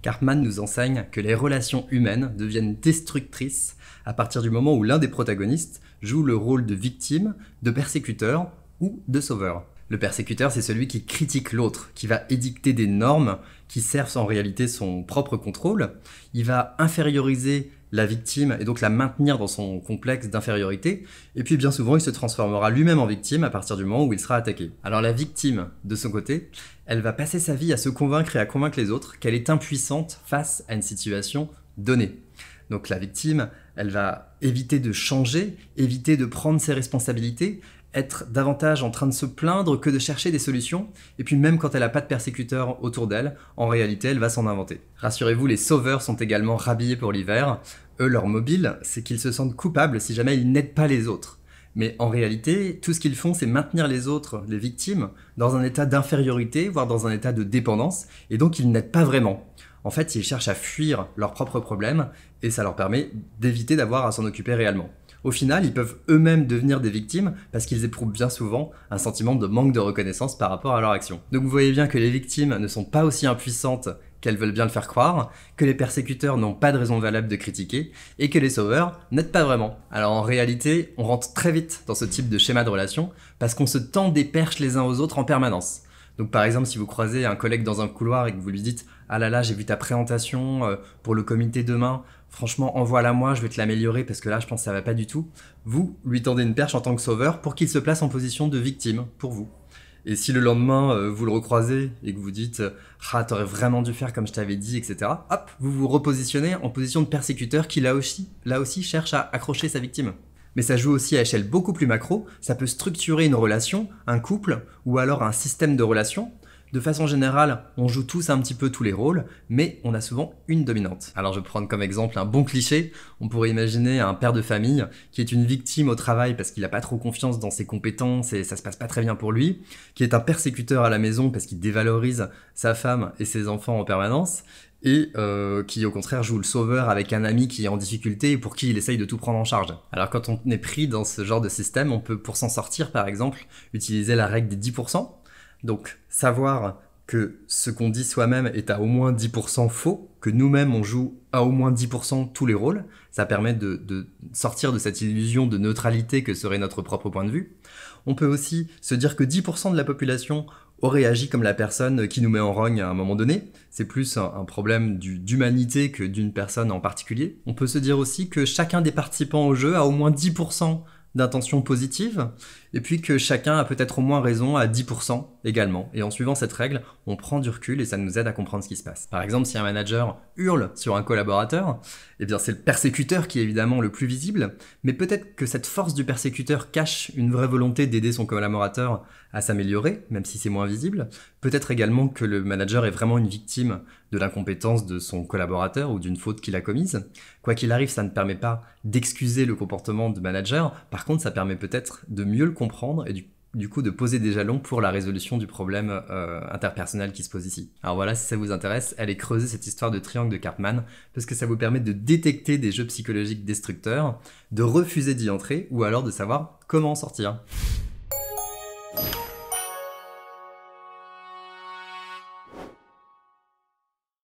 Karpman nous enseigne que les relations humaines deviennent destructrices à partir du moment où l'un des protagonistes joue le rôle de victime, de persécuteur ou de sauveur. Le persécuteur, c'est celui qui critique l'autre, qui va édicter des normes qui servent en réalité son propre contrôle. Il va inférioriser la victime et donc la maintenir dans son complexe d'infériorité. Et puis bien souvent, il se transformera lui-même en victime à partir du moment où il sera attaqué. Alors la victime, de son côté, elle va passer sa vie à se convaincre et à convaincre les autres qu'elle est impuissante face à une situation donnée. Donc la victime, elle va éviter de changer, éviter de prendre ses responsabilités, être davantage en train de se plaindre que de chercher des solutions, et puis même quand elle n'a pas de persécuteur autour d'elle, en réalité elle va s'en inventer. Rassurez-vous, les sauveurs sont également rhabillés pour l'hiver. Eux, leur mobile, c'est qu'ils se sentent coupables si jamais ils n'aident pas les autres. Mais en réalité, tout ce qu'ils font, c'est maintenir les autres, les victimes, dans un état d'infériorité, voire dans un état de dépendance, et donc ils n'aident pas vraiment. En fait, ils cherchent à fuir leurs propres problèmes, et ça leur permet d'éviter d'avoir à s'en occuper réellement. Au final, ils peuvent eux-mêmes devenir des victimes parce qu'ils éprouvent bien souvent un sentiment de manque de reconnaissance par rapport à leur action. Donc vous voyez bien que les victimes ne sont pas aussi impuissantes qu'elles veulent bien le faire croire, que les persécuteurs n'ont pas de raison valable de critiquer, et que les sauveurs n'aident pas vraiment. Alors en réalité, on rentre très vite dans ce type de schéma de relation parce qu'on se tend des perches les uns aux autres en permanence. Donc par exemple, si vous croisez un collègue dans un couloir et que vous lui dites « Ah là là, j'ai vu ta présentation pour le comité demain, franchement, envoie-la moi, je vais te l'améliorer parce que là, je pense que ça va pas du tout. » Vous lui tendez une perche en tant que sauveur pour qu'il se place en position de victime pour vous. Et si le lendemain, vous le recroisez et que vous dites « Ah, t'aurais vraiment dû faire comme je t'avais dit, etc. » Hop, vous vous repositionnez en position de persécuteur qui là aussi cherche à accrocher sa victime. Mais ça joue aussi à échelle beaucoup plus macro, ça peut structurer une relation, un couple, ou alors un système de relations. De façon générale, on joue tous un petit peu tous les rôles, mais on a souvent une dominante. Alors je vais prendre comme exemple un bon cliché, on pourrait imaginer un père de famille qui est une victime au travail parce qu'il n'a pas trop confiance dans ses compétences et ça se passe pas très bien pour lui, qui est un persécuteur à la maison parce qu'il dévalorise sa femme et ses enfants en permanence, et qui au contraire joue le sauveur avec un ami qui est en difficulté et pour qui il essaye de tout prendre en charge. Alors quand on est pris dans ce genre de système, on peut pour s'en sortir par exemple utiliser la règle des 10%, donc savoir que ce qu'on dit soi-même est à au moins 10% faux, que nous-mêmes on joue à au moins 10% tous les rôles, ça permet de sortir de cette illusion de neutralité que serait notre propre point de vue. On peut aussi se dire que 10% de la population aurait agi comme la personne qui nous met en rogne à un moment donné. C'est plus un problème d'humanité que d'une personne en particulier. On peut se dire aussi que chacun des participants au jeu a au moins 10% d'intention positive, et puis que chacun a peut-être au moins raison à 10% également. Et en suivant cette règle, on prend du recul et ça nous aide à comprendre ce qui se passe. Par exemple, si un manager hurle sur un collaborateur, eh bien c'est le persécuteur qui est évidemment le plus visible, mais peut-être que cette force du persécuteur cache une vraie volonté d'aider son collaborateur à s'améliorer, même si c'est moins visible. Peut-être également que le manager est vraiment une victime de l'incompétence de son collaborateur ou d'une faute qu'il a commise. Quoi qu'il arrive, ça ne permet pas d'excuser le comportement de manager, par contre ça permet peut-être de mieux le comprendre et du coup de poser des jalons pour la résolution du problème interpersonnel qui se pose ici. Alors voilà, si ça vous intéresse, allez creuser cette histoire de triangle de Karpman, parce que ça vous permet de détecter des jeux psychologiques destructeurs, de refuser d'y entrer, ou alors de savoir comment en sortir.